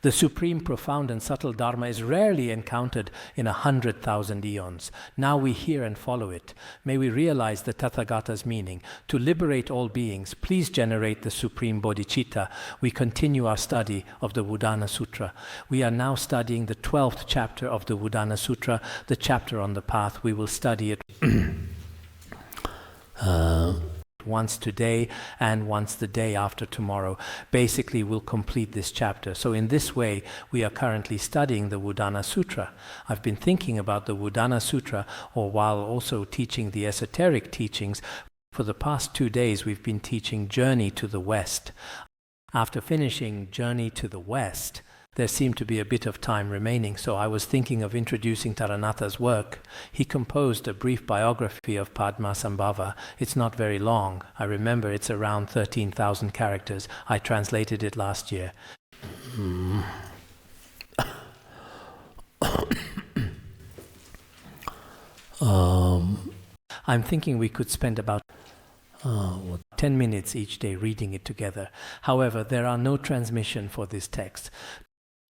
The supreme, profound and subtle Dharma is rarely encountered in 100,000 eons. Now we hear and follow it. May we realize the Tathagata's meaning. To liberate all beings, please generate the supreme bodhicitta. We continue our study of the Udāna Sutra. We are now studying the 12th chapter of the Udāna Sutra, the chapter on the path. We will study it once today and once the day after tomorrow. Basically, we'll complete this chapter. So in this way, we are currently studying the Udāna Sutra. I've been thinking about the Udāna Sutra, or while also teaching the esoteric teachings, for the past 2 days we've been teaching Journey to the West. After finishing Journey to the West, there seemed to be a bit of time remaining, so I was thinking of introducing Taranatha's work. He composed a brief biography of Padmasambhava. It's not very long. I remember it's around 13,000 characters. I translated it last year. I'm thinking we could spend about 10 minutes each day reading it together. However, there are no transmission for this text.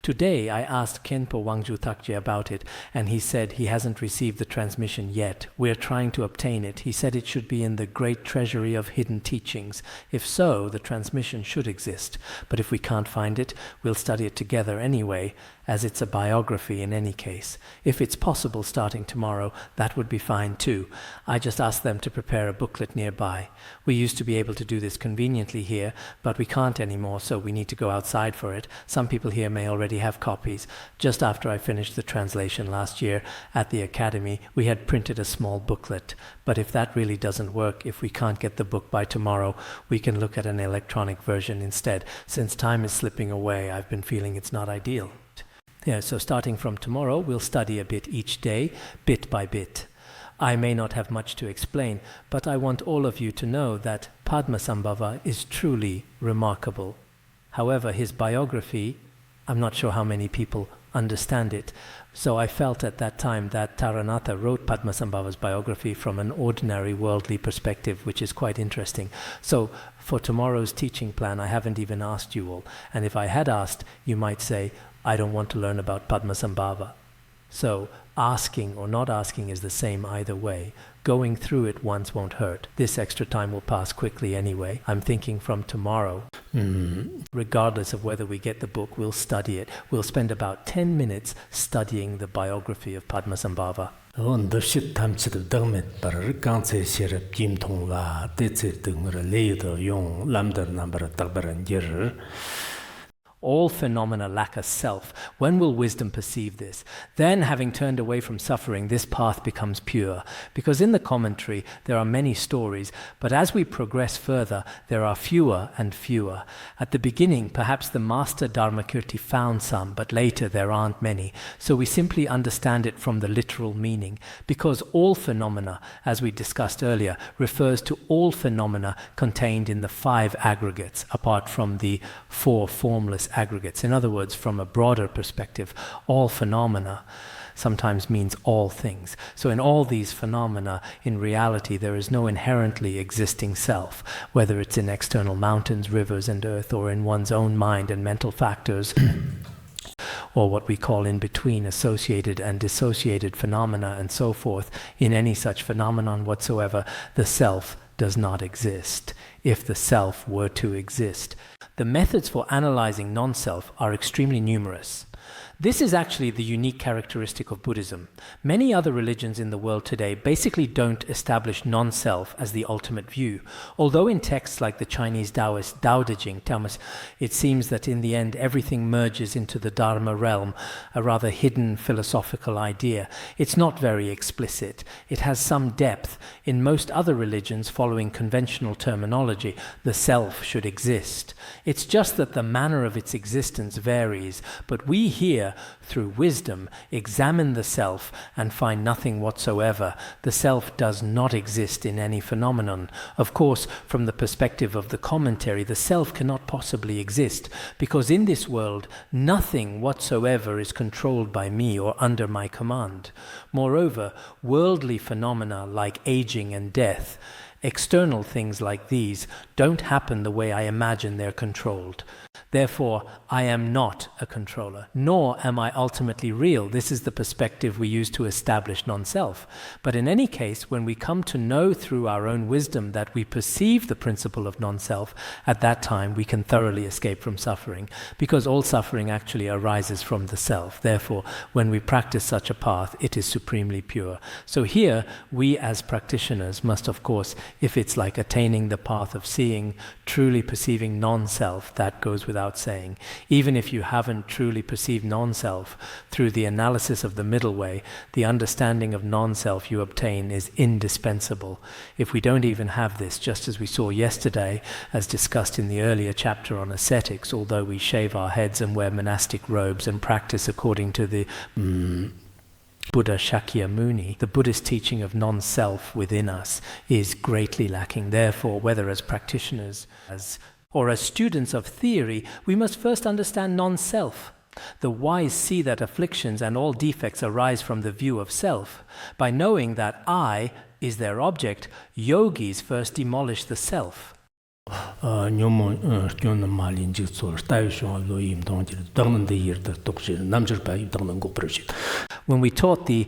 Today I asked Khenpo Wangju Thakje about it, and he said he hasn't received the transmission yet. We're trying to obtain it. He said it should be in the great treasury of hidden teachings. If so, the transmission should exist. But if we can't find it, we'll study it together anyway, as it's a biography in any case. If it's possible starting tomorrow, that would be fine too. I just asked them to prepare a booklet nearby. We used to be able to do this conveniently here, but we can't anymore, so we need to go outside for it. Some people here may already have copies. Just after I finished the translation last year at the Academy, we had printed a small booklet. But if that really doesn't work, if we can't get the book by tomorrow, we can look at an electronic version instead. Since time is slipping away, I've been feeling it's not ideal. Yeah, so starting from tomorrow, we'll study a bit each day, bit by bit. I may not have much to explain, but I want all of you to know that Padmasambhava is truly remarkable. However, his biography, I'm not sure how many people understand it. So I felt at that time that Taranatha wrote Padmasambhava's biography from an ordinary worldly perspective, which is quite interesting. So for tomorrow's teaching plan, I haven't even asked you all. And if I had asked, you might say, I don't want to learn about Padmasambhava. So asking or not asking is the same either way. Going through it once won't hurt. This extra time will pass quickly anyway. I'm thinking from tomorrow, regardless of whether we get the book, we'll study it. We'll spend about 10 minutes studying the biography of Padmasambhava. All phenomena lack a self. When will wisdom perceive this? Then, having turned away from suffering, this path becomes pure. Because in the commentary, there are many stories, but as we progress further, there are fewer and fewer. At the beginning, perhaps the master Dharmakirti found some, but later there aren't many. So we simply understand it from the literal meaning. Because all phenomena, as we discussed earlier, refers to all phenomena contained in the 5 aggregates, apart from the 4 formless aggregates. In other words, from a broader perspective, all phenomena sometimes means all things. So in all these phenomena, in reality, there is no inherently existing self, whether it's in external mountains, rivers and earth, or in one's own mind and mental factors, or what we call in between associated and dissociated phenomena and so forth. In any such phenomenon whatsoever, the self does not exist. If the self were to exist, the methods for analyzing non-self are extremely numerous. This is actually the unique characteristic of Buddhism. Many other religions in the world today basically don't establish non-self as the ultimate view. Although in texts like the Chinese Taoist Tao Te Ching tell us, it seems that in the end everything merges into the Dharma realm, a rather hidden philosophical idea. It's not very explicit. It has some depth. In most other religions, following conventional terminology, the self should exist. It's just that the manner of its existence varies, but we here here through wisdom, examine the self and find nothing whatsoever. The self does not exist in any phenomenon. Of course, from the perspective of the commentary, the self cannot possibly exist, because in this world, nothing whatsoever is controlled by me or under my command. Moreover, worldly phenomena like aging and death, external things like these, don't happen the way I imagine they're controlled. Therefore, I am not a controller, nor am I ultimately real. This is the perspective we use to establish non-self. But in any case, when we come to know through our own wisdom that we perceive the principle of non-self, at that time we can thoroughly escape from suffering, because all suffering actually arises from the self. Therefore, when we practice such a path, it is supremely pure. So here, we as practitioners must, of course, if it's like attaining the path of seeing, truly perceiving non-self, that goes without saying. Even if you haven't truly perceived non-self, through the analysis of the middle way, the understanding of non-self you obtain is indispensable. If we don't even have this, just as we saw yesterday, as discussed in the earlier chapter on ascetics, although we shave our heads and wear monastic robes and practice according to the Buddha Shakyamuni, the Buddhist teaching of non-self within us is greatly lacking. Therefore, whether as practitioners or as students of theory, we must first understand non-self. The wise see that afflictions and all defects arise from the view of self. By knowing that I is their object, yogis first demolish the self. When we taught the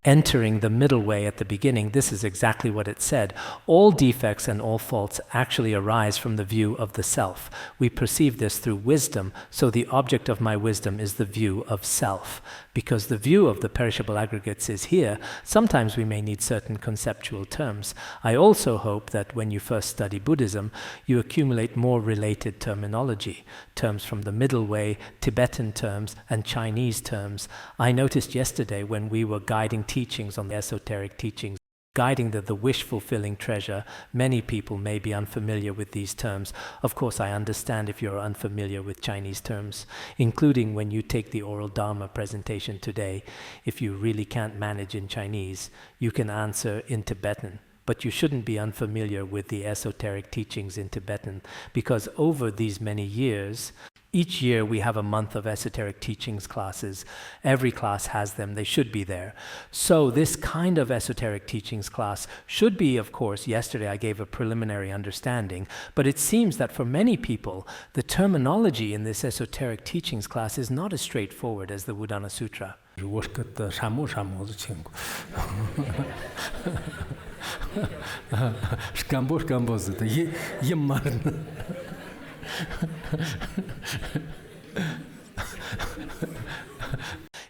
entering the middle way at the beginning, this is exactly what it said. All defects and all faults actually arise from the view of the self. We perceive this through wisdom, so the object of my wisdom is the view of self. Because the view of the perishable aggregates is here, sometimes we may need certain conceptual terms. I also hope that when you first study Buddhism, you accumulate more related terminology, terms from the middle way, Tibetan terms, and Chinese terms. I noticed yesterday when we were guiding teachings on the esoteric teachings, guiding the wish-fulfilling treasure, many people may be unfamiliar with these terms. Of course, I understand if you're unfamiliar with Chinese terms, including when you take the oral Dharma presentation today. If you really can't manage in Chinese, you can answer in Tibetan. But you shouldn't be unfamiliar with the esoteric teachings in Tibetan, because over these many years, each year we have a month of esoteric teachings classes. Every class has them. They should be there. So this kind of esoteric teachings class should be, of course, yesterday I gave a preliminary understanding, but it seems that for many people, the terminology in this esoteric teachings class is not as straightforward as the Udāna Sutra.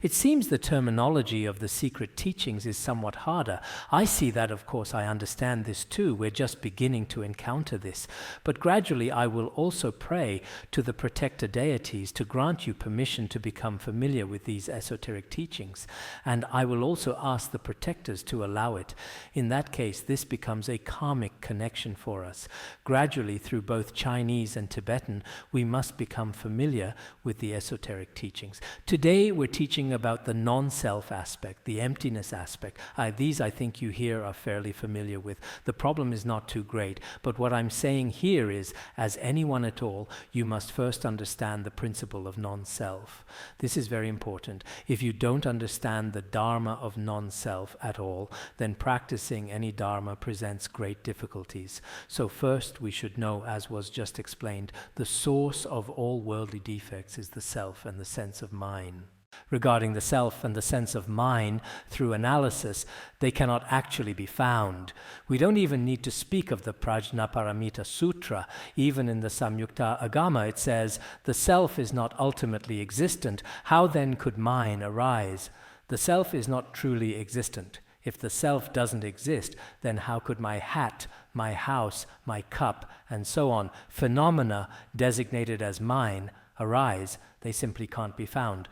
It seems the terminology of the secret teachings is somewhat harder. I see that, of course, I understand this too. We're just beginning to encounter this. But gradually I will also pray to the protector deities to grant you permission to become familiar with these esoteric teachings. And I will also ask the protectors to allow it. In that case, this becomes a karmic connection for us. Gradually, through both Chinese and Tibetan, we must become familiar with the esoteric teachings. Today, we're teaching about the non-self aspect, the emptiness aspect. These I think you here are fairly familiar with. The problem is not too great, but what I'm saying here is, as anyone at all, you must first understand the principle of non-self. This is very important. If you don't understand the Dharma of non-self at all, then practicing any Dharma presents great difficulties. So first we should know, as was just explained, the source of all worldly defects is the self and the sense of mine. Regarding the self and the sense of mine, through analysis, they cannot actually be found. We don't even need to speak of the Prajnaparamita Sūtra. Even in the Samyukta Agama it says, the self is not ultimately existent. How then could mine arise? The self is not truly existent. If the self doesn't exist, then how could my hat, my house, my cup, and so on, phenomena designated as mine, arise? They simply can't be found.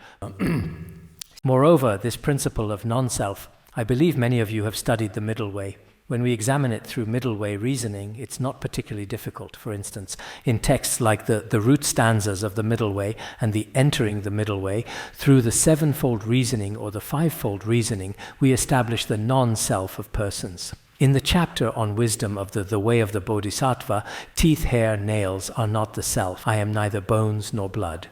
Moreover, this principle of non-self, I believe many of you have studied the middle way. When we examine it through middle way reasoning, it's not particularly difficult. For instance, in texts like the root stanzas of the middle way and the entering the middle way, through the sevenfold reasoning or the fivefold reasoning, we establish the non-self of persons. In the chapter on wisdom of the way of the Bodhisattva, teeth, hair, nails are not the self. I am neither bones nor blood.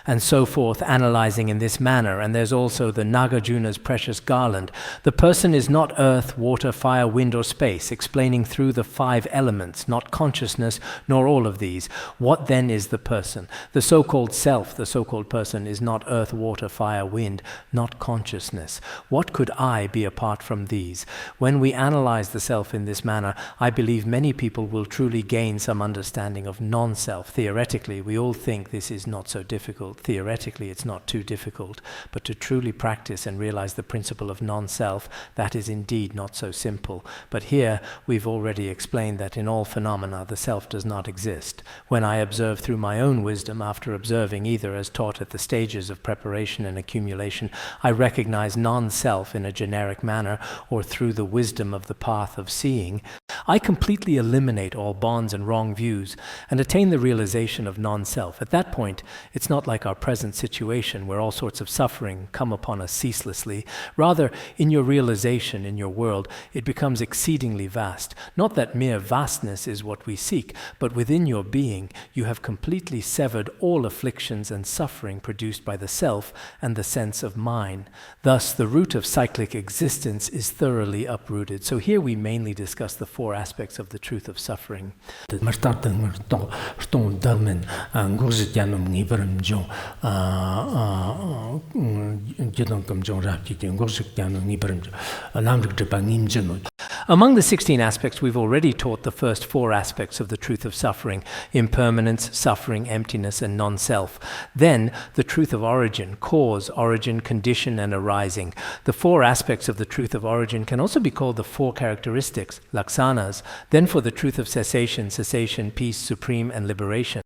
And so forth, analyzing in this manner. And there's also the Nagarjuna's precious garland. The person is not earth, water, fire, wind, or space, explaining through the 5 elements, not consciousness, nor all of these. What then is the person? The so-called self, the so-called person, is not earth, water, fire, wind, not consciousness. What could I be apart from these? When we analyze the self in this manner, I believe many people will truly gain some understanding of non-self. Theoretically, we all think this is not so difficult. Theoretically, it's not too difficult. But to truly practice and realize the principle of non-self, that is indeed not so simple. But here, we've already explained that in all phenomena, the self does not exist. When I observe through my own wisdom, after observing either as taught at the stages of preparation and accumulation, I recognize non-self in a generic manner, or through the wisdom of the path of seeing, I completely eliminate all bonds and wrong views and attain the realization of non-self. At that point, it's not like our present situation where all sorts of suffering come upon us ceaselessly. Rather, in your realization, in your world, it becomes exceedingly vast. Not that mere vastness is what we seek, but within your being, you have completely severed all afflictions and suffering produced by the self and the sense of mine. Thus, the root of cyclic existence is thoroughly uprooted. So here we mainly discuss the 4 aspects of the truth of suffering. Among the 16 aspects, we've already taught the first 4 aspects of the truth of suffering: impermanence, suffering, emptiness, and non-self. Then, the truth of origin, cause, origin, condition, and arising. The 4 aspects of the truth of origin can also be called the 4 characteristics, laksanas. Then for the truth of cessation, peace, supreme, and liberation.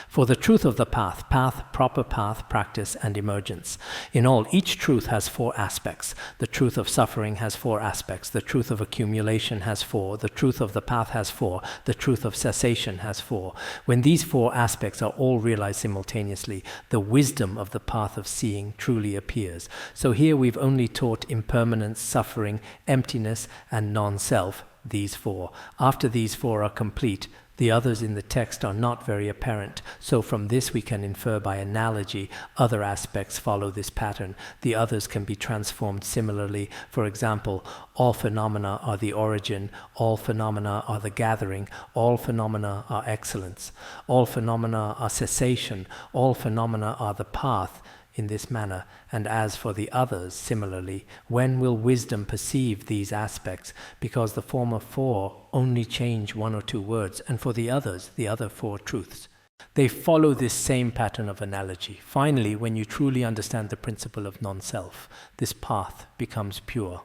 For the truth of the path, proper path, practice, and emergence. In all, each truth has 4 aspects. The truth of suffering has 4 aspects. The truth of accumulation has 4. The truth of the path has 4. The truth of cessation has 4. When these 4 aspects are all realized simultaneously, the wisdom of the path of seeing truly appears. So here we've only taught impermanence, suffering, emptiness, and non-self, these 4. After these 4 are complete, the others in the text are not very apparent, so from this we can infer by analogy other aspects follow this pattern. The others can be transformed similarly. For example, all phenomena are the origin, all phenomena are the gathering, all phenomena are excellence, all phenomena are cessation, all phenomena are the path, in this manner. And as for the others, similarly, when will wisdom perceive these aspects? Because the former 4 only change 1 or 2 words, and for the others, the other 4 truths, they follow this same pattern of analogy. Finally, when you truly understand the principle of non-self, this path becomes pure.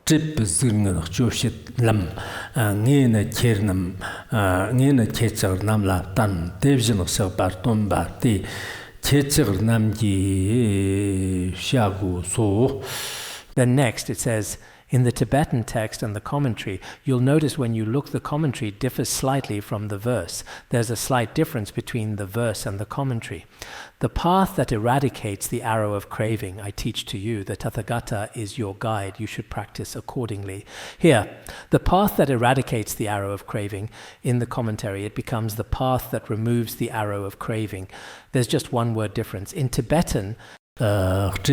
Then next it says, in the Tibetan text and the commentary, you'll notice when you look, the commentary differs slightly from the verse. There's a slight difference between the verse and the commentary. The path that eradicates the arrow of craving, I teach to you, the Tathagata is your guide, you should practice accordingly. Here, the path that eradicates the arrow of craving, in the commentary, it becomes the path that removes the arrow of craving. There's just one word difference. In Tibetan, it's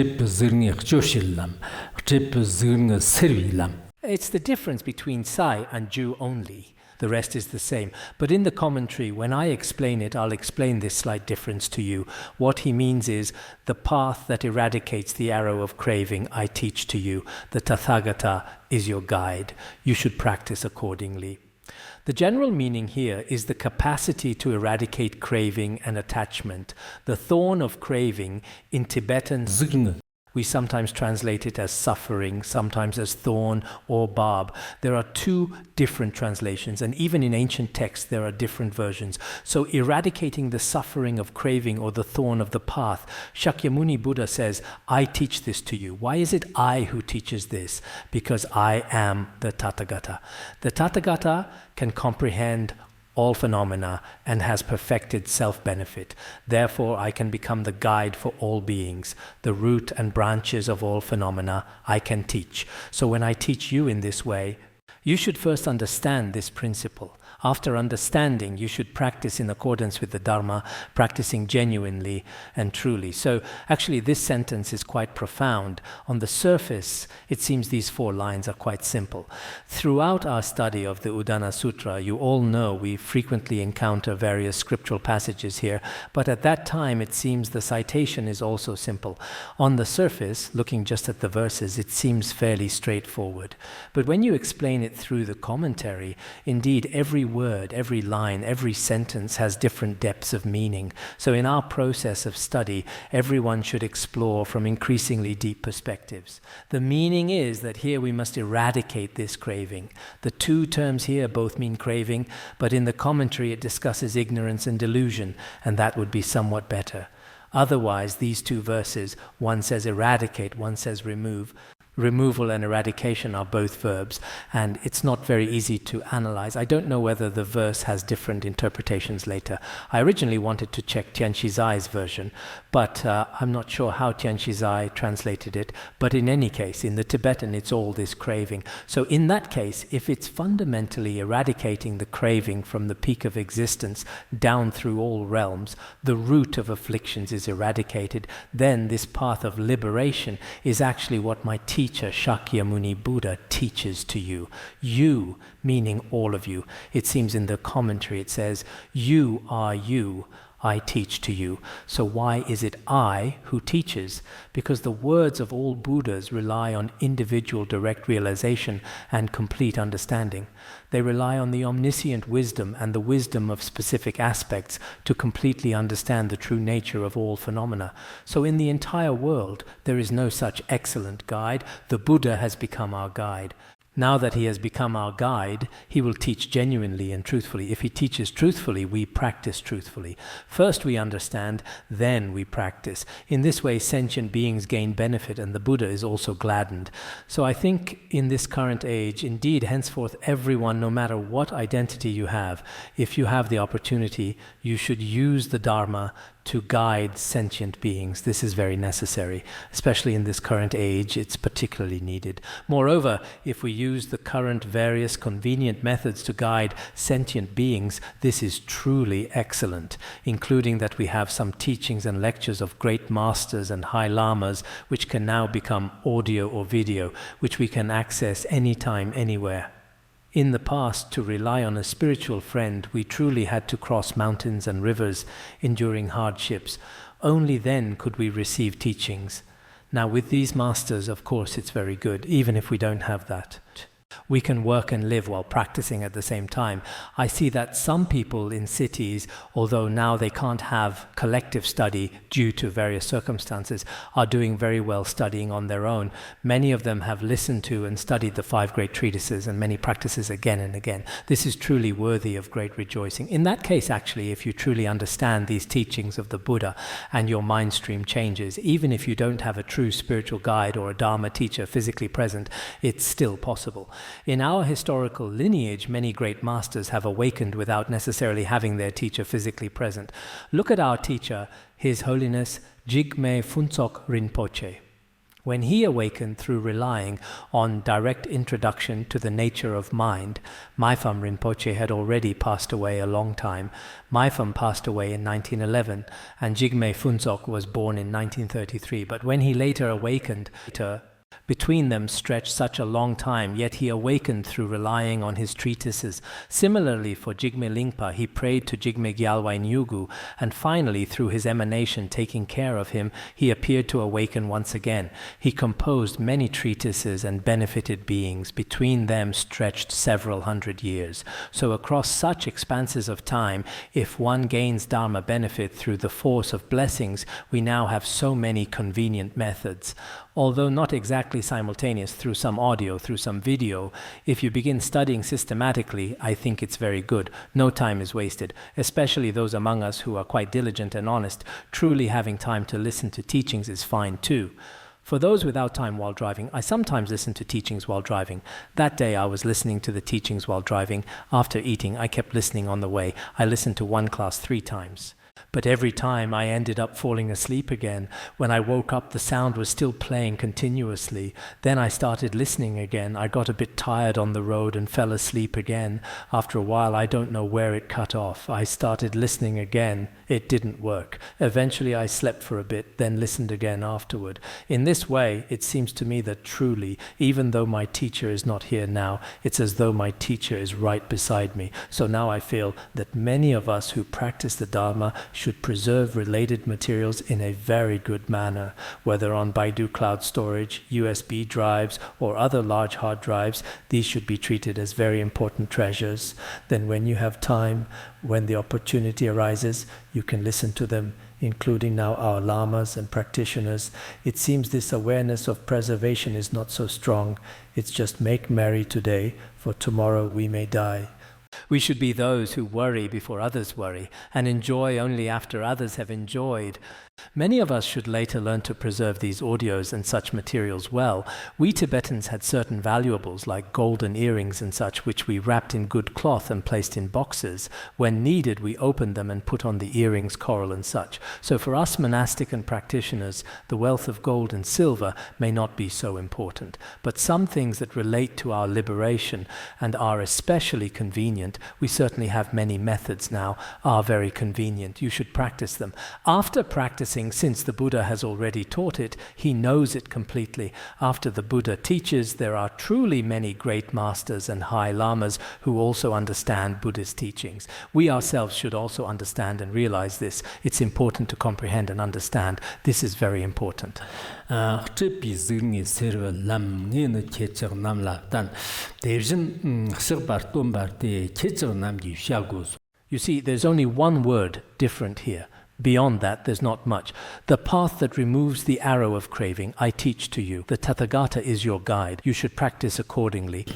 the difference between sai and ju only. The rest is the same. But in the commentary, when I explain it, I'll explain this slight difference to you. What he means is, the path that eradicates the arrow of craving, I teach to you. The Tathagata is your guide. You should practice accordingly. The general meaning here is the capacity to eradicate craving and attachment. The thorn of craving in Tibetan We sometimes translate it as suffering, sometimes as thorn or barb. There are two different translations, and even in ancient texts there are different versions. So eradicating the suffering of craving or the thorn of the path, Shakyamuni Buddha says, I teach this to you. Why is it I who teaches this? Because I am the Tathagata. The Tathagata can comprehend all phenomena and has perfected self-benefit. Therefore, I can become the guide for all beings. The root and branches of all phenomena I can teach. So when I teach you in this way, you should first understand this principle. After understanding, you should practice in accordance with the Dharma, practicing genuinely and truly. So actually this sentence is quite profound. On the surface, it seems these 4 lines are quite simple. Throughout our study of the Udāna Sūtra, you all know we frequently encounter various scriptural passages here, but at that time it seems the citation is also simple. On the surface, looking just at the verses, it seems fairly straightforward. But when you explain it through the commentary, indeed every word, every line, every sentence has different depths of meaning. So in our process of study, everyone should explore from increasingly deep perspectives. The meaning is that here we must eradicate this craving. The 2 terms here both mean craving, but in the commentary it discusses ignorance and delusion, and that would be somewhat better. Otherwise, these 2 verses, one says eradicate, one says remove. Removal and eradication are both verbs, and it's not very easy to analyze. I don't know whether the verse has different interpretations later. I originally wanted to check Tianshizai's version, but I'm not sure how Tianshizai translated it. But in any case, in the Tibetan, it's all this craving. So in that case, if it's fundamentally eradicating the craving from the peak of existence down through all realms, the root of afflictions is eradicated, then this path of liberation is actually what my teacher Shakyamuni Buddha teaches to you. You, meaning all of you. It seems in the commentary it says, you are you, I teach to you. So why is it I who teaches? Because the words of all Buddhas rely on individual direct realization and complete understanding. They rely on the omniscient wisdom and the wisdom of specific aspects to completely understand the true nature of all phenomena. So in the entire world, there is no such excellent guide. The Buddha has become our guide. Now that he has become our guide, he will teach genuinely and truthfully. If he teaches truthfully, we practice truthfully. First we understand, then we practice. In this way, sentient beings gain benefit, and the Buddha is also gladdened. So I think in this current age, indeed, henceforth, everyone, no matter what identity you have, if you have the opportunity, you should use the Dharma to guide sentient beings. This is very necessary. Especially in this current age, it's particularly needed. Moreover, if we use the current various convenient methods to guide sentient beings, this is truly excellent, including that we have some teachings and lectures of great masters and high lamas, which can now become audio or video, which we can access anytime, anywhere. In the past, to rely on a spiritual friend, we truly had to cross mountains and rivers, enduring hardships. Only then could we receive teachings. Now with these masters, of course, it's very good, even if we don't have that. We can work and live while practicing at the same time. I see that some people in cities, although now they can't have collective study due to various circumstances, are doing very well studying on their own. Many of them have listened to and studied the 5 great treatises and many practices again and again. This is truly worthy of great rejoicing. In that case, actually, if you truly understand these teachings of the Buddha and your mind stream changes, even if you don't have a true spiritual guide or a Dharma teacher physically present, it's still possible. In our historical lineage, many great masters have awakened without necessarily having their teacher physically present. Look at our teacher, His Holiness Jigme Phuntsok Rinpoche. When he awakened through relying on direct introduction to the nature of mind, Maipham Rinpoche had already passed away a long time. Maipham passed away in 1911, and Jigme Phuntsok was born in 1933. But when he later awakened, between them stretched such a long time, yet he awakened through relying on his treatises. Similarly, for Jigme Lingpa, he prayed to Jigme Gyalwai Nyugu, and finally, through his emanation taking care of him, he appeared to awaken once again. He composed many treatises and benefited beings. Between them stretched several hundred years. So across such expanses of time, if one gains Dharma benefit through the force of blessings, we now have so many convenient methods. although not exactly simultaneous through some audio, through some video. If you begin studying systematically, I think it's very good. No time is wasted, especially those among us who are quite diligent and honest. Truly having time to listen to teachings is fine too. For those without time while driving, I sometimes listen to teachings while driving. That day I was listening to the teachings while driving. After eating, I kept listening on the way. I listened to one class 3 times. But every time I ended up falling asleep again. When I woke up, the sound was still playing continuously. Then I started listening again. I got a bit tired on the road and fell asleep again. After a while, I don't know where it cut off. I started listening again. It didn't work. Eventually I slept for a bit, then listened again afterward. In this way, it seems to me that truly, even though my teacher is not here now, it's as though my teacher is right beside me. So now I feel that many of us who practice the Dharma should preserve related materials in a very good manner, whether on Baidu cloud storage, USB drives, or other large hard drives. These should be treated as very important treasures. Then when you have time, when the opportunity arises, you can listen to them, including now our lamas and practitioners. It seems this awareness of preservation is not so strong. It's just make merry today, for tomorrow we may die. We should be those who worry before others worry, and enjoy only after others have enjoyed. Many of us should later learn to preserve these audios and such materials well. We Tibetans had certain valuables like golden earrings and such, which we wrapped in good cloth and placed in boxes. When needed, we opened them and put on the earrings, coral and such. So for us monastic and practitioners, the wealth of gold and silver may not be so important. But some things that relate to our liberation and are especially convenient, we certainly have many methods now, are very convenient. You should practice them. After practicing, since the Buddha has already taught it, he knows it completely. After the Buddha teaches, there are truly many great masters and high lamas who also understand Buddhist teachings. We ourselves should also understand and realize this. It's important to comprehend and understand. This is very important. You see, there's only one word different here. Beyond that, there's not much. The path that removes the arrow of craving, I teach to you. The Tathagata is your guide. You should practice accordingly.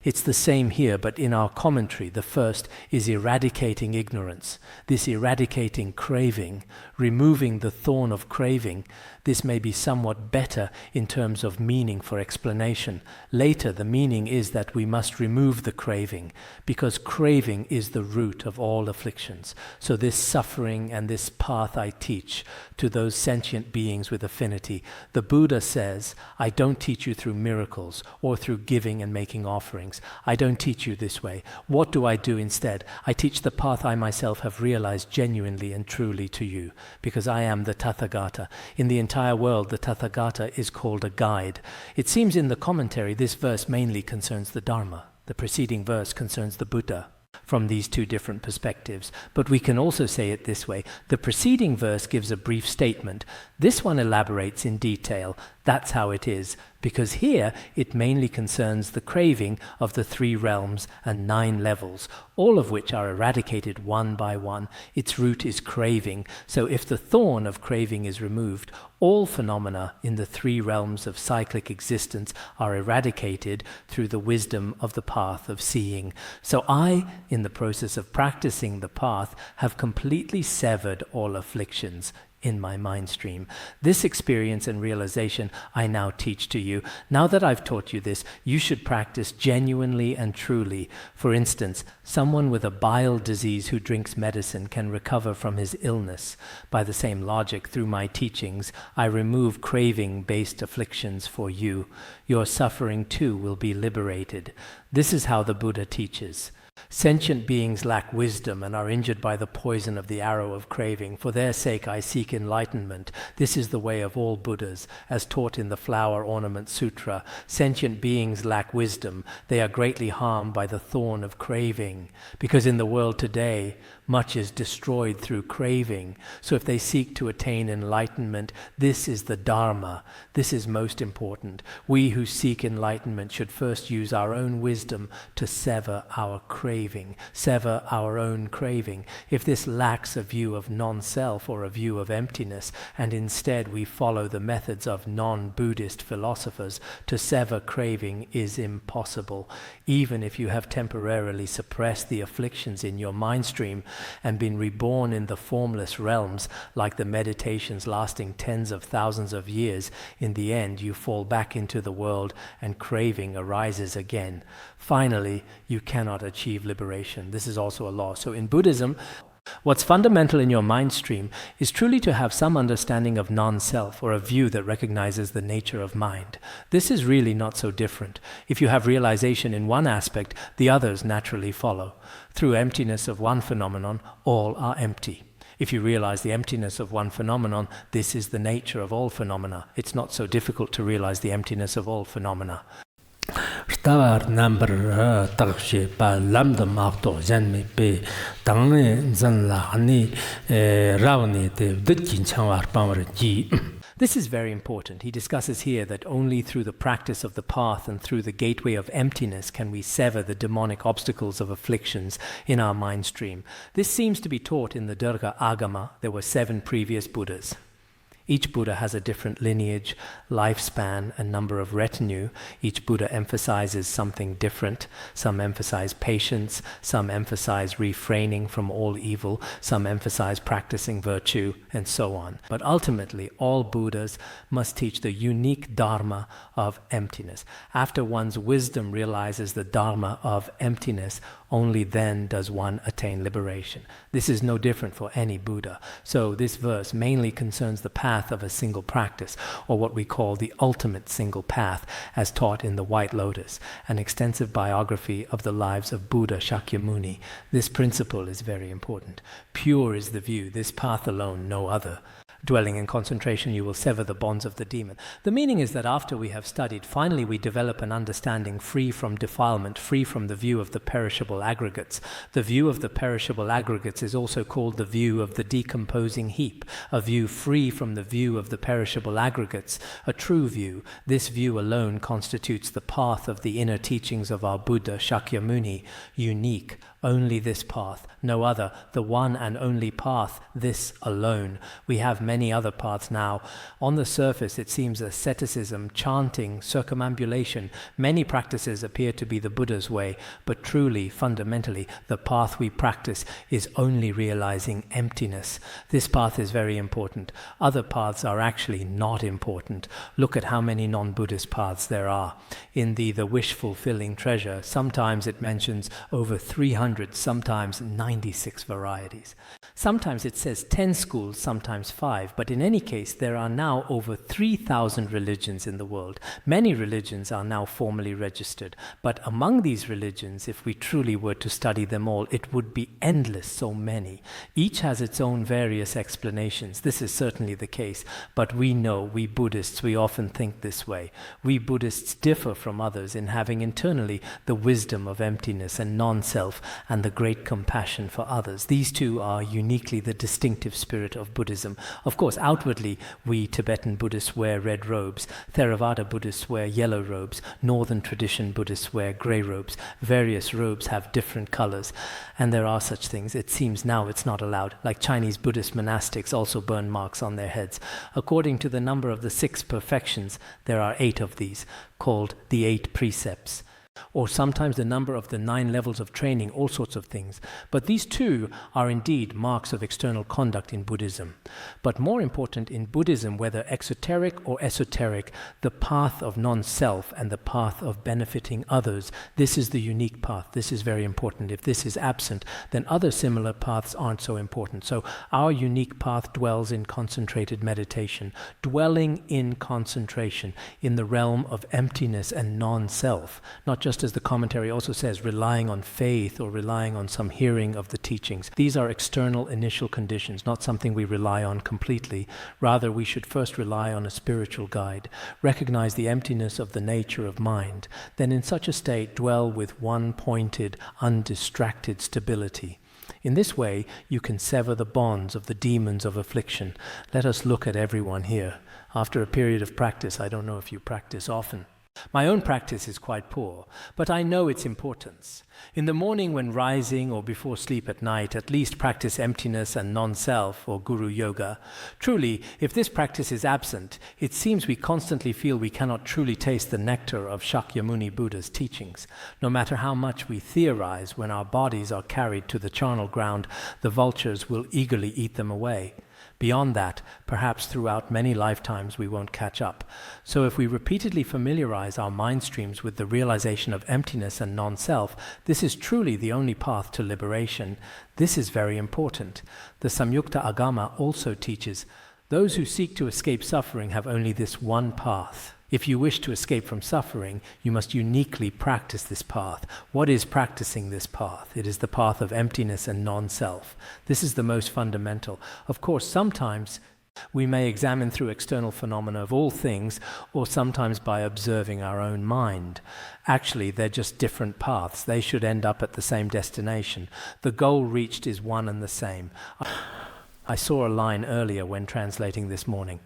It's the same here, but in our commentary, the first is eradicating ignorance. This eradicating craving, removing the thorn of craving, this may be somewhat better in terms of meaning for explanation. Later, the meaning is that we must remove the craving, because craving is the root of all afflictions. So this suffering and this path I teach to those sentient beings with affinity. The Buddha says, I don't teach you through miracles or through giving and making offerings. I don't teach you this way. What do I do instead? I teach the path I myself have realized genuinely and truly to you, because I am the Tathagata. In the entire world, the Tathagata is called a guide. It seems in the commentary this verse mainly concerns the Dharma. The preceding verse concerns the Buddha from these two different perspectives. But we can also say it this way. The preceding verse gives a brief statement. This one elaborates in detail. That's how it is, because here it mainly concerns the craving of the 3 realms and 9 levels, all of which are eradicated one by one. Its root is craving, so if the thorn of craving is removed, all phenomena in the 3 realms of cyclic existence are eradicated through the wisdom of the path of seeing. So I, in the process of practicing the path, have completely severed all afflictions in my mind stream. This experience and realization I now teach to you. Now that I've taught you this, you should practice genuinely and truly. For instance, someone with a bile disease who drinks medicine can recover from his illness. By the same logic, through my teachings, I remove craving-based afflictions for you. Your suffering too will be liberated. This is how the Buddha teaches. Sentient beings lack wisdom and are injured by the poison of the arrow of craving. For their sake I seek enlightenment. This is the way of all Buddhas, as taught in the Flower Ornament Sūtra. Sentient beings lack wisdom. They are greatly harmed by the thorn of craving, because in the world today, much is destroyed through craving. So if they seek to attain enlightenment, this is the Dharma. This is most important. We who seek enlightenment should first use our own wisdom to sever our craving. craving, sever our own craving, if this lacks a view of non-self or a view of emptiness, and instead we follow the methods of non-Buddhist philosophers, to sever craving is impossible. Even if you have temporarily suppressed the afflictions in your mind stream and been reborn in the formless realms, like the meditations lasting tens of thousands of years, in the end you fall back into the world and craving arises again. Finally, you cannot achieve liberation. This is also a law. So in Buddhism, what's fundamental in your mind stream is truly to have some understanding of non-self, or a view that recognizes the nature of mind. This is really not so different. If you have realization in one aspect, the others naturally follow. Through emptiness of one phenomenon, all are empty. If you realize the emptiness of one phenomenon, this is the nature of all phenomena. It's not so difficult to realize the emptiness of all phenomena. Stavar number takshi pa lambda makto janmi pe tangne zanla ani ravni te dutkin changwar pamar ji. This is very important. He discusses here that only through the practice of the path and through the gateway of emptiness can we sever the demonic obstacles of afflictions in our mind stream. This seems to be taught in the Durga Agama. There were 7 previous Buddhas. Each Buddha has a different lineage, lifespan, and number of retinue. Each Buddha emphasizes something different. Some emphasize patience, some emphasize refraining from all evil, some emphasize practicing virtue, and so on. But ultimately, all Buddhas must teach the unique Dharma of emptiness. After one's wisdom realizes the Dharma of emptiness, only then does one attain liberation. This is no different for any Buddha. So this verse mainly concerns the path of a single practice, or what we call the ultimate single path, as taught in the White Lotus, an extensive biography of the lives of Buddha Shakyamuni. This principle is very important. Pure is the view, this path alone, no other. Dwelling in concentration, you will sever the bonds of the demon. The meaning is that after we have studied, finally we develop an understanding free from defilement, free from the view of the perishable aggregates. The view of the perishable aggregates is also called the view of the decomposing heap, a view free from the view of the perishable aggregates, a true view. This view alone constitutes the path of the inner teachings of our Buddha Shakyamuni, unique. Only this path, no other, the one and only path, this alone. We have many other paths now. On the surface it seems asceticism, chanting, circumambulation. Many practices appear to be the Buddha's way, but truly, fundamentally, the path we practice is only realizing emptiness. This path is very important. Other paths are actually not important. Look at how many non-Buddhist paths there are. In the Wish-Fulfilling Treasure, sometimes it mentions over 300, sometimes 96 varieties. Sometimes it says 10 schools, sometimes 5, but in any case there are now over 3,000 religions in the world. Many religions are now formally registered, but among these religions, if we truly were to study them all, it would be endless, so many. Each has its own various explanations. This is certainly the case, but we know, we Buddhists, we often think this way. We Buddhists differ from others in having internally the wisdom of emptiness and non-self and the great compassion for others. These two are uniquely the distinctive spirit of Buddhism. Of course, outwardly, we Tibetan Buddhists wear red robes, Theravada Buddhists wear yellow robes, Northern tradition Buddhists wear grey robes. Various robes have different colors, and there are such things. It seems now it's not allowed. Like Chinese Buddhist monastics also burn marks on their heads. According to the number of the 6 perfections, there are 8 of these, called the 8 precepts. Or sometimes the number of the 9 levels of training, all sorts of things. But these two are indeed marks of external conduct in Buddhism. But more important, in Buddhism, whether exoteric or esoteric, the path of non-self and the path of benefiting others, this is the unique path. This is very important. If this is absent, then other similar paths aren't so important. So our unique path dwells in concentrated meditation, dwelling in concentration, in the realm of emptiness and non-self, not just as the commentary also says, relying on faith or relying on some hearing of the teachings. These are external initial conditions, not something we rely on completely. Rather, we should first rely on a spiritual guide, recognize the emptiness of the nature of mind, then in such a state dwell with one-pointed, undistracted stability. In this way, you can sever the bonds of the demons of affliction. Let us look at everyone here. After a period of practice, I don't know if you practice often, My own practice is quite poor, but I know its importance. In the morning when rising or before sleep at night, at least practice emptiness and non-self or guru yoga. Truly, if this practice is absent, it seems we constantly feel we cannot truly taste the nectar of Shakyamuni Buddha's teachings. No matter how much we theorize, when our bodies are carried to the charnel ground, the vultures will eagerly eat them away. Beyond that, perhaps throughout many lifetimes we won't catch up. So if we repeatedly familiarize our mind streams with the realization of emptiness and non-self, this is truly the only path to liberation. This is very important. The Samyukta Agama also teaches, those who seek to escape suffering have only this one path. If you wish to escape from suffering, you must uniquely practice this path. What is practicing this path? It is the path of emptiness and non-self. This is the most fundamental. Of course, sometimes we may examine through external phenomena of all things, or sometimes by observing our own mind. Actually, they're just different paths. They should end up at the same destination. The goal reached is one and the same. I saw a line earlier when translating this morning.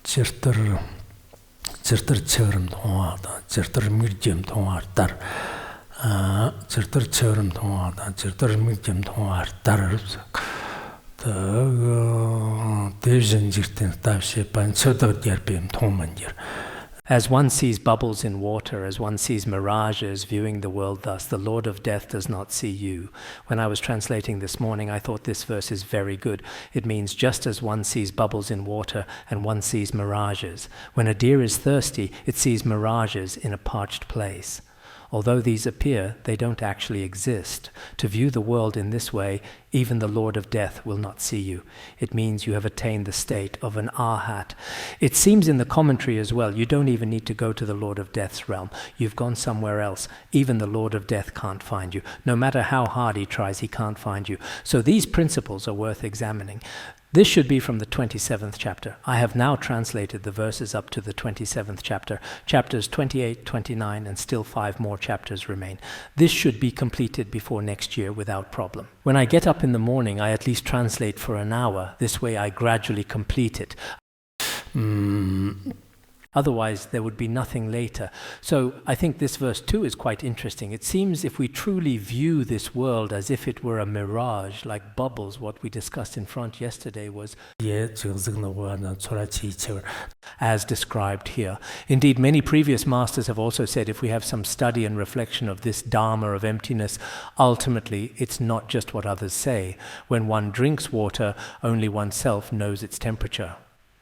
Chirtar chörum thongada, chirtar mirjem thongar tar, chirtar chörum thongada, chirtar mirjem thongar tar. The Dejan jirtin tavshe pan chötar yerpem thongmanjer. As one sees bubbles in water, as one sees mirages viewing the world thus, the Lord of Death does not see you. When I was translating this morning, I thought this verse is very good. It means just as one sees bubbles in water and one sees mirages. When a deer is thirsty, it sees mirages in a parched place. Although these appear, they don't actually exist. To view the world in this way, even the Lord of Death will not see you. It means you have attained the state of an arhat. It seems in the commentary as well, you don't even need to go to the Lord of Death's realm. You've gone somewhere else. Even the Lord of Death can't find you. No matter how hard he tries, he can't find you. So these principles are worth examining. This should be from the 27th chapter. I have now translated the verses up to the 27th chapter, chapters 28, 29, and still 5 more chapters remain. This should be completed before next year without problem. When I get up in the morning, I at least translate for an hour. This way I gradually complete it. Otherwise, there would be nothing later. So I think this verse 2 is quite interesting. It seems if we truly view this world as if it were a mirage, like bubbles, what we discussed in front yesterday was as described here. Indeed, many previous masters have also said if we have some study and reflection of this Dharma of emptiness, ultimately it's not just what others say. When one drinks water, only oneself knows its temperature.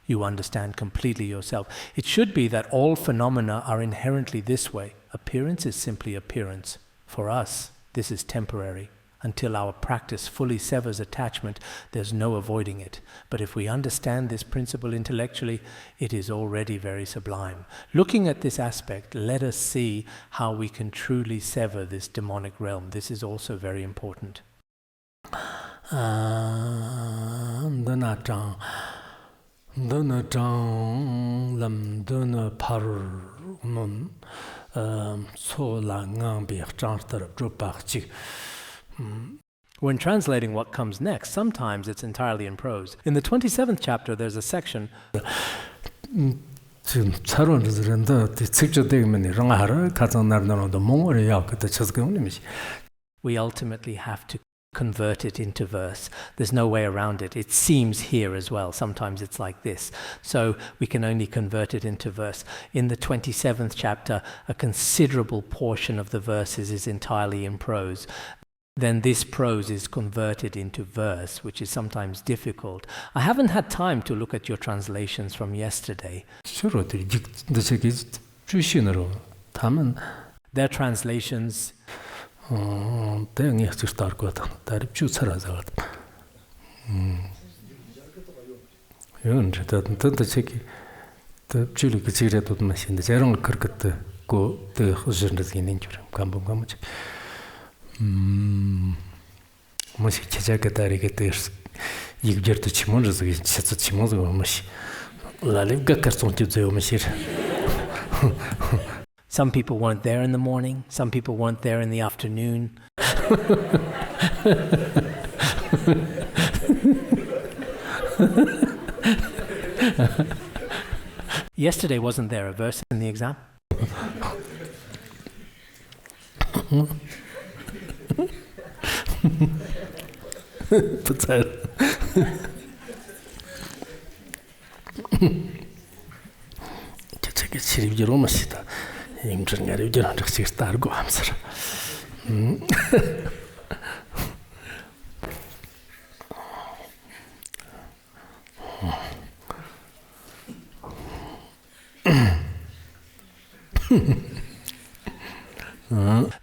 You understand completely yourself. It should be that all phenomena are inherently this way. Appearance is simply appearance. For us, this is temporary. Until our practice fully severs attachment, there's no avoiding it. But if we understand this principle intellectually, it is already very sublime. Looking at this aspect, let us see how we can truly sever this demonic realm. This is also very important. Dana Zhang Lam Dana Par Nun So La Ngang Bi Zhang Tar Zhubach Chi. When translating what comes next, sometimes it's entirely in prose. In the 27th chapter, there's a section we ultimately have to convert it into verse. There's no way around it. It seems here as well. Sometimes it's like this. So we can only convert it into verse. In the 27th chapter, a considerable portion of the verses is entirely in prose. Then this prose is converted into verse, which is sometimes difficult. I haven't had time to look at your translations from yesterday. Their translations some people weren't there in the morning, some people weren't there in the afternoon. Yesterday, wasn't there a verse in the exam?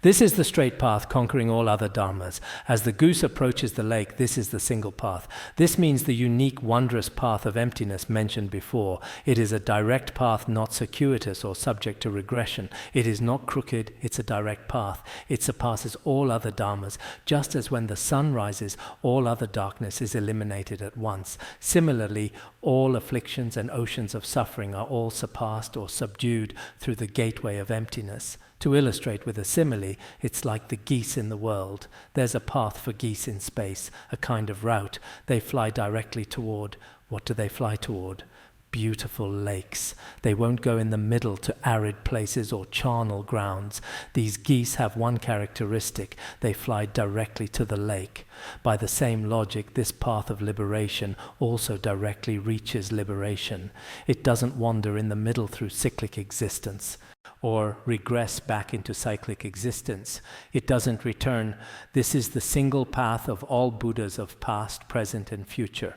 This is the straight path conquering all other dharmas. As the goose approaches the lake, this is the single path. This means the unique, wondrous path of emptiness mentioned before. It is a direct path, not circuitous or subject to regression. It is not crooked, it's a direct path. It surpasses all other dharmas, just as when the sun rises, all other darkness is eliminated at once. Similarly, all afflictions and oceans of suffering are all surpassed or subdued through the gateway of emptiness. To illustrate with a simile, it's like the geese in the world. There's a path for geese in space, a kind of route. They fly directly toward. What do they fly toward? Beautiful lakes. They won't go in the middle to arid places or charnel grounds. These geese have one characteristic. They fly directly to the lake. By the same logic, this path of liberation also directly reaches liberation. It doesn't wander in the middle through cyclic existence, or regress back into cyclic existence. It doesn't return. This is the single path of all Buddhas of past, present, and future.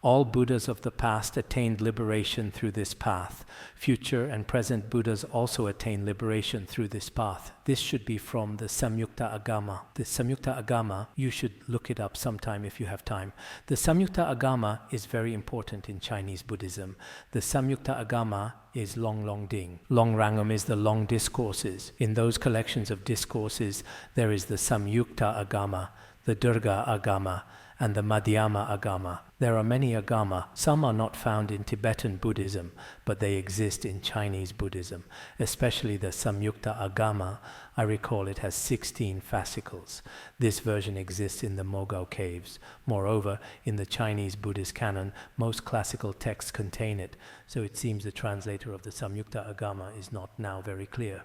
All Buddhas of the past attained liberation through this path. Future and present Buddhas also attain liberation through this path. This should be from the Samyukta Agama. The Samyukta Agama, you should look it up sometime if you have time. The Samyukta Agama is very important in Chinese Buddhism. The Samyukta Agama is Long Long Ding. Long Rangam is the long discourses. In those collections of discourses, there is the Samyukta Agama, the Durga Agama, and the Madhyama Agama. There are many Agama. Some are not found in Tibetan Buddhism, but they exist in Chinese Buddhism, especially the Samyukta Agama. I recall it has 16 fascicles. This version exists in the Mogao caves. Moreover, in the Chinese Buddhist canon, most classical texts contain it, so it seems the translator of the Samyukta Agama is not now very clear.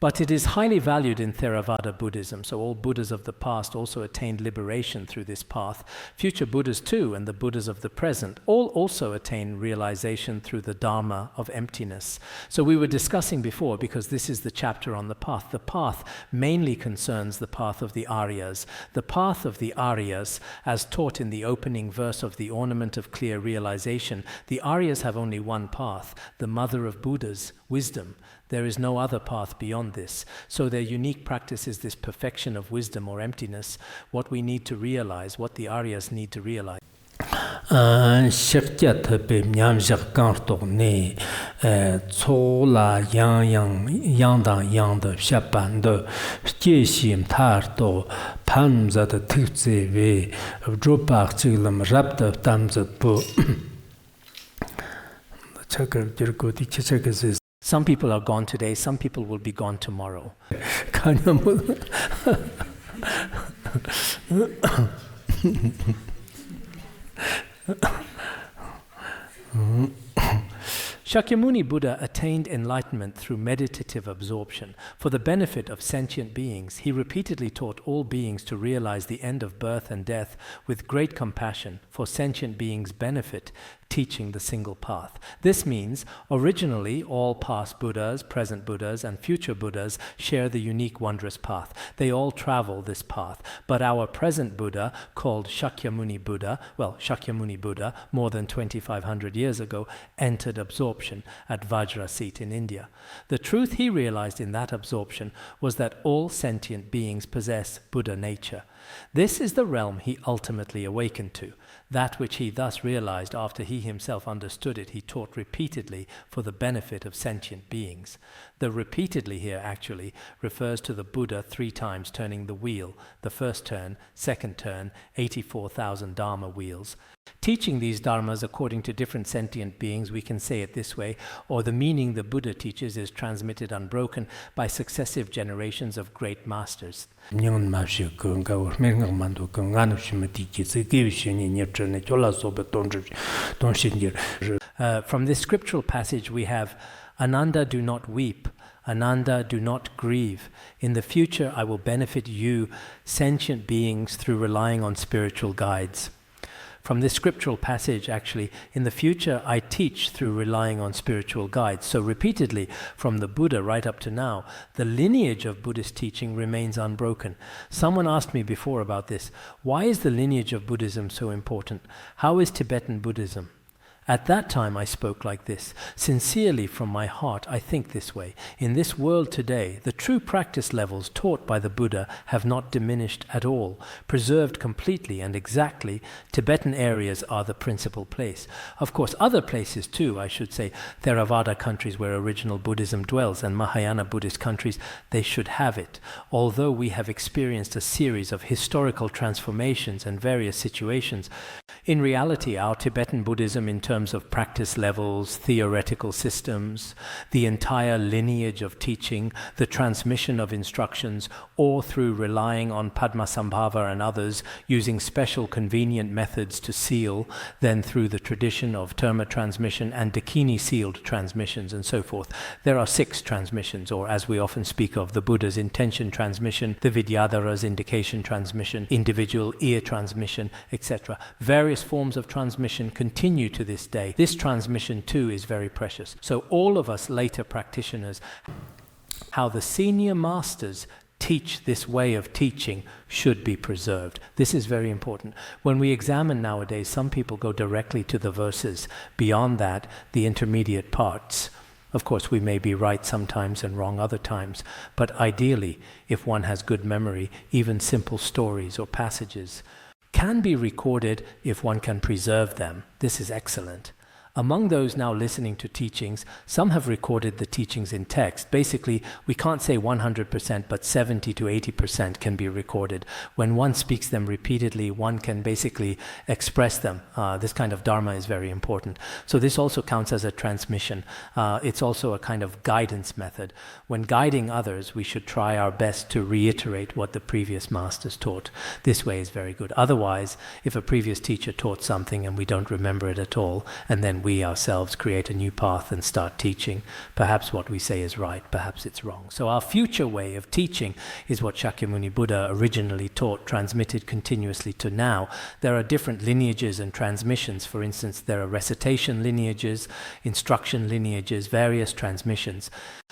But it is highly valued in Theravada Buddhism, so all Buddhas of the past also attained liberation through this path. Future Buddhas too, and the Buddhas of the present, all also attain realization through the Dharma of emptiness. So we were discussing before, because this is the chapter on the path. The path mainly concerns the path of the Aryas. The path of the Aryas, as taught in the opening verse of the Ornament of Clear Realization, the Aryas have only one path, the mother of Buddhas, wisdom. There is no other path beyond this. So their unique practice is this perfection of wisdom or emptiness, what we need to realize, what the Aryas need to realize. Shirkyat be Nyamjak Kantok Tsola Yang the Shapando, Stishim Tarto, Pamza the Tipsy way, Dropak Chilam Rapta Tamzat Po. The Chakra Jirkoti Chichakas is. Some people are gone today, some people will be gone tomorrow. Shakyamuni Buddha attained enlightenment through meditative absorption. For the benefit of sentient beings, he repeatedly taught all beings to realize the end of birth and death with great compassion for sentient beings' benefit, teaching the single path. This means, originally, all past Buddhas, present Buddhas, and future Buddhas share the unique wondrous path. They all travel this path. But our present Buddha, called Shakyamuni Buddha, more than 2,500 years ago, entered absorption at Vajraseat in India. The truth he realized in that absorption was that all sentient beings possess Buddha nature. This is the realm he ultimately awakened to. That which he thus realized after he himself understood it, he taught repeatedly for the benefit of sentient beings. The repeatedly here actually refers to the Buddha 3 times turning the wheel, the first turn, second turn, 84,000 Dharma wheels. Teaching these dharmas according to different sentient beings, we can say it this way, or the meaning the Buddha teaches is transmitted unbroken by successive generations of great masters. From this scriptural passage we have, Ananda, do not weep. Ananda, do not grieve. In the future I will benefit you, sentient beings, through relying on spiritual guides. From this scriptural passage, actually, in the future I teach through relying on spiritual guides. So repeatedly, from the Buddha right up to now, the lineage of Buddhist teaching remains unbroken. Someone asked me before about this. Why is the lineage of Buddhism so important? How is Tibetan Buddhism? At that time I spoke like this. Sincerely from my heart I think this way. In this world today, the true practice levels taught by the Buddha have not diminished at all. Preserved completely and exactly, Tibetan areas are the principal place. Of course, other places too, I should say, Theravada countries where original Buddhism dwells and Mahayana Buddhist countries, they should have it. Although we have experienced a series of historical transformations and various situations, in reality, our Tibetan Buddhism in terms of practice levels, theoretical systems, the entire lineage of teaching, the transmission of instructions, or through relying on Padmasambhava and others, using special convenient methods to seal, then through the tradition of terma transmission and Dakini sealed transmissions and so forth. There are 6 transmissions, or as we often speak of, the Buddha's intention transmission, the Vidyadhara's indication transmission, individual ear transmission, etc. Various forms of transmission continue to this day. This transmission too is very precious. So all of us later practitioners, how the senior masters teach this way of teaching should be preserved. This is very important. When we examine nowadays, some people go directly to the verses. Beyond that, the intermediate parts. Of course, we may be right sometimes and wrong other times, but ideally, if one has good memory, even simple stories or passages can be recorded if one can preserve them. This is excellent. Among those now listening to teachings, some have recorded the teachings in text. Basically, we can't say 100%, but 70 to 80% can be recorded. When one speaks them repeatedly, one can basically express them. This kind of Dharma is very important. So this also counts as a transmission. It's also a kind of guidance method. When guiding others, we should try our best to reiterate what the previous masters taught. This way is very good. Otherwise, if a previous teacher taught something and we don't remember it at all, and then we ourselves create a new path and start teaching, perhaps what we say is right, perhaps it's wrong. So our future way of teaching is what Shakyamuni Buddha originally taught, transmitted continuously to now. There are different lineages and transmissions. For instance, there are recitation lineages, instruction lineages, various transmissions.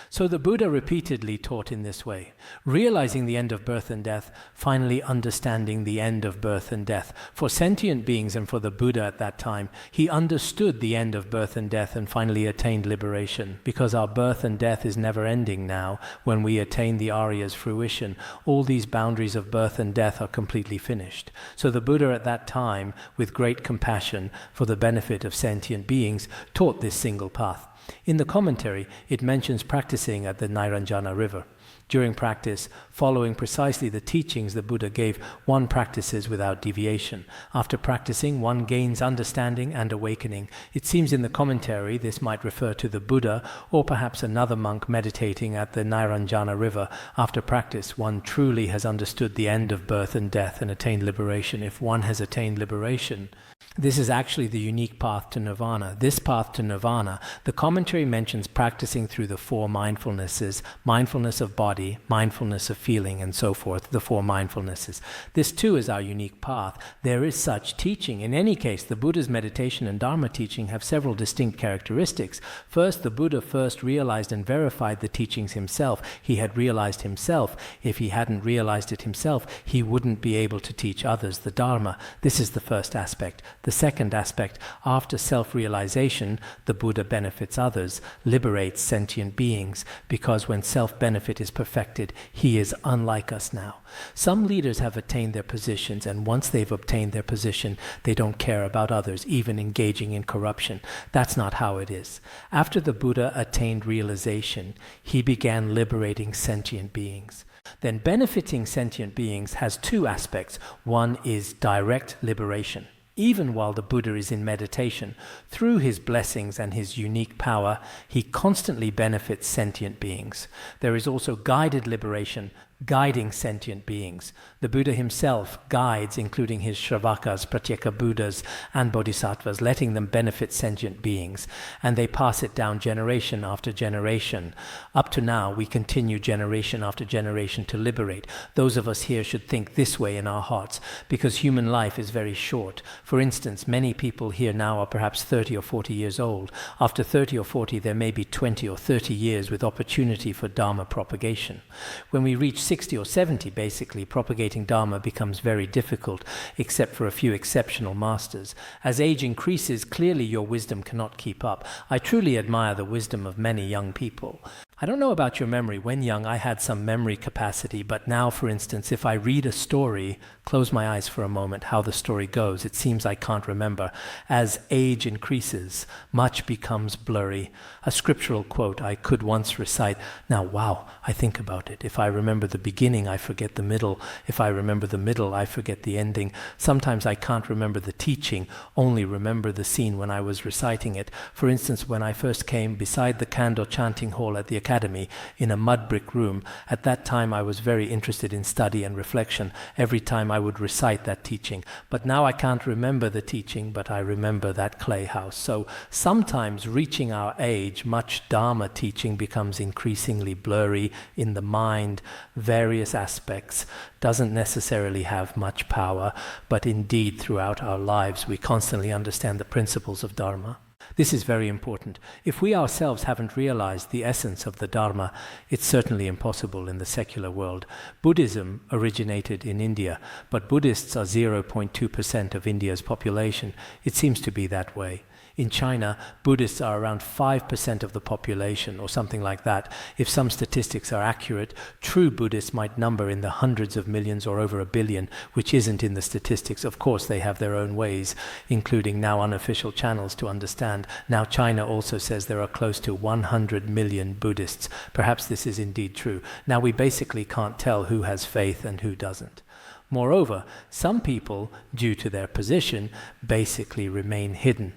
So the Buddha repeatedly taught in this way, realizing the end of birth and death, finally understanding the end of birth and death. For sentient beings and for the Buddha at that time, he understood the end of birth and death and finally attained liberation. Because our birth and death is never ending now, when we attain the Arya's fruition, all these boundaries of birth and death are completely finished. So the Buddha at that time, with great compassion for the benefit of sentient beings, taught this single path. In the commentary, it mentions practicing at the Nairanjana river. During practice, following precisely the teachings the Buddha gave, one practices without deviation. After practicing, one gains understanding and awakening. It seems in the commentary this might refer to the Buddha or perhaps another monk meditating at the Nairanjana river. After practice, one truly has understood the end of birth and death and attained liberation. If one has attained liberation, this is actually the unique path to nirvana. This path to nirvana, the commentary mentions practicing through the 4 mindfulnesses, mindfulness of body, mindfulness of feeling, and so forth, the 4 mindfulnesses. This too is our unique path. There is such teaching. In any case, the Buddha's meditation and Dharma teaching have several distinct characteristics. First, the Buddha first realized and verified the teachings himself. He had realized himself. If he hadn't realized it himself, he wouldn't be able to teach others the Dharma. This is the first aspect. The second aspect, after self-realization, the Buddha benefits others, liberates sentient beings, because when self-benefit is perfected, he is unlike us now. Some leaders have attained their positions, and once they've obtained their position, they don't care about others, even engaging in corruption. That's not how it is. After the Buddha attained realization, he began liberating sentient beings. Then benefiting sentient beings has 2 aspects. One is direct liberation. Even while the Buddha is in meditation, through his blessings and his unique power, he constantly benefits sentient beings. There is also guided liberation, guiding sentient beings. The Buddha himself guides, including his Shravakas, Pratyeka Buddhas, and Bodhisattvas, letting them benefit sentient beings. And they pass it down generation after generation. Up to now, we continue generation after generation to liberate. Those of us here should think this way in our hearts, because human life is very short. For instance, many people here now are perhaps 30 or 40 years old. After 30 or 40, there may be 20 or 30 years with opportunity for Dharma propagation. When we reach 60 or 70, basically, propagating Dharma becomes very difficult, except for a few exceptional masters. As age increases, clearly your wisdom cannot keep up. I truly admire the wisdom of many young people. I don't know about your memory. When young, I had some memory capacity, but now, for instance, if I read a story, close my eyes for a moment, how the story goes, it seems I can't remember. As age increases, much becomes blurry. A scriptural quote I could once recite. Now, wow, I think about it. If I remember the beginning, I forget the middle. If I remember the middle, I forget the ending. Sometimes I can't remember the teaching, only remember the scene when I was reciting it. For instance, when I first came beside the candle chanting hall at the academy in a mud brick room, at that time I was very interested in study and reflection. Every time I would recite that teaching. But now I can't remember the teaching, but I remember that clay house. So sometimes reaching our age, much Dharma teaching becomes increasingly blurry in the mind, various aspects, doesn't necessarily have much power, but indeed throughout our lives we constantly understand the principles of Dharma. This is very important. If we ourselves haven't realized the essence of the Dharma, it's certainly impossible in the secular world. Buddhism originated in India, but Buddhists are 0.2% of India's population. It seems to be that way. In China, Buddhists are around 5% of the population, or something like that. If some statistics are accurate, true Buddhists might number in the hundreds of millions or over 1 billion, which isn't in the statistics. Of course, they have their own ways, including now unofficial channels to understand. Now China also says there are close to 100 million Buddhists. Perhaps this is indeed true. Now we basically can't tell who has faith and who doesn't. Moreover, some people, due to their position, basically remain hidden.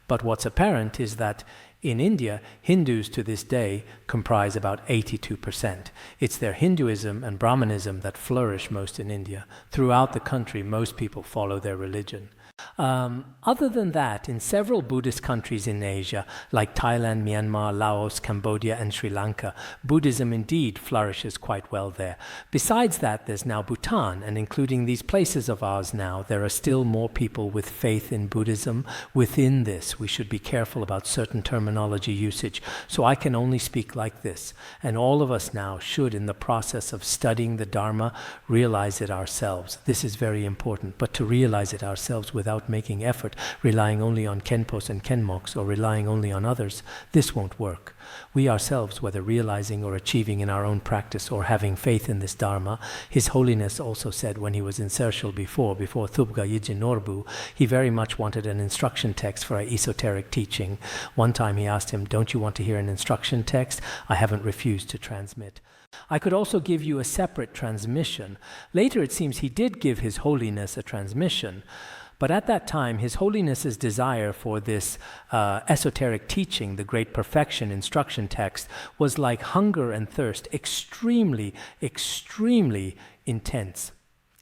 But what's apparent is that in India, Hindus to this day comprise about 82%. It's their Hinduism and Brahmanism that flourish most in India. Throughout the country, most people follow their religion. Other than that, in several Buddhist countries in Asia, like Thailand, Myanmar, Laos, Cambodia, and Sri Lanka, Buddhism indeed flourishes quite well there. Besides that, there's now Bhutan, and including these places of ours now, there are still more people with faith in Buddhism. Within this, we should be careful about certain terminology usage, so I can only speak like this. And all of us now should, in the process of studying the Dharma, realize it ourselves. This is very important, but to realize it ourselves without making effort, relying only on Khenpos and Khenmoks, or relying only on others, this won't work. We ourselves, whether realizing or achieving in our own practice or having faith in this Dharma, His Holiness also said when he was in Sershul before Thubga Yijin Norbu, he very much wanted an instruction text for our esoteric teaching. One time he asked him, "Don't you want to hear an instruction text?" I haven't refused to transmit. I could also give you a separate transmission. Later it seems he did give His Holiness a transmission. But at that time, His Holiness's desire for this esoteric teaching, the Great Perfection instruction text, was like hunger and thirst, extremely, extremely intense.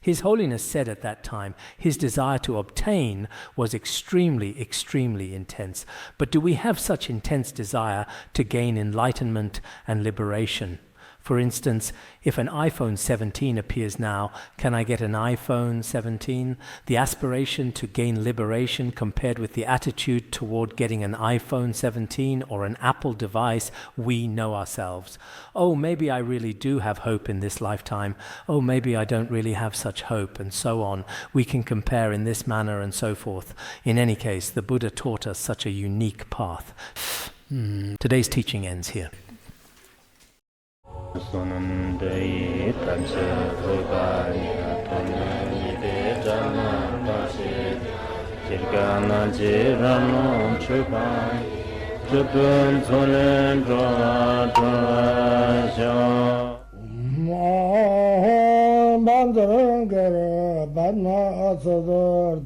His Holiness said at that time, his desire to obtain was extremely, extremely intense. But do we have such intense desire to gain enlightenment and liberation? For instance, if an iPhone 17 appears now, can I get an iPhone 17? The aspiration to gain liberation compared with the attitude toward getting an iPhone 17 or an Apple device, we know ourselves. Oh, maybe I really do have hope in this lifetime. Oh, maybe I don't really have such hope, and so on. We can compare in this manner and so forth. In any case, the Buddha taught us such a unique path. Today's teaching ends here. Sonandai Tanse Rogaya Tonani De Jana Basi Jirgana Jirano Chupai Chupun Solen Droja Mandarangara Badna Asadar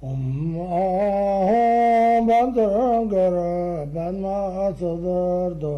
ahom bandar gara banma tsadar do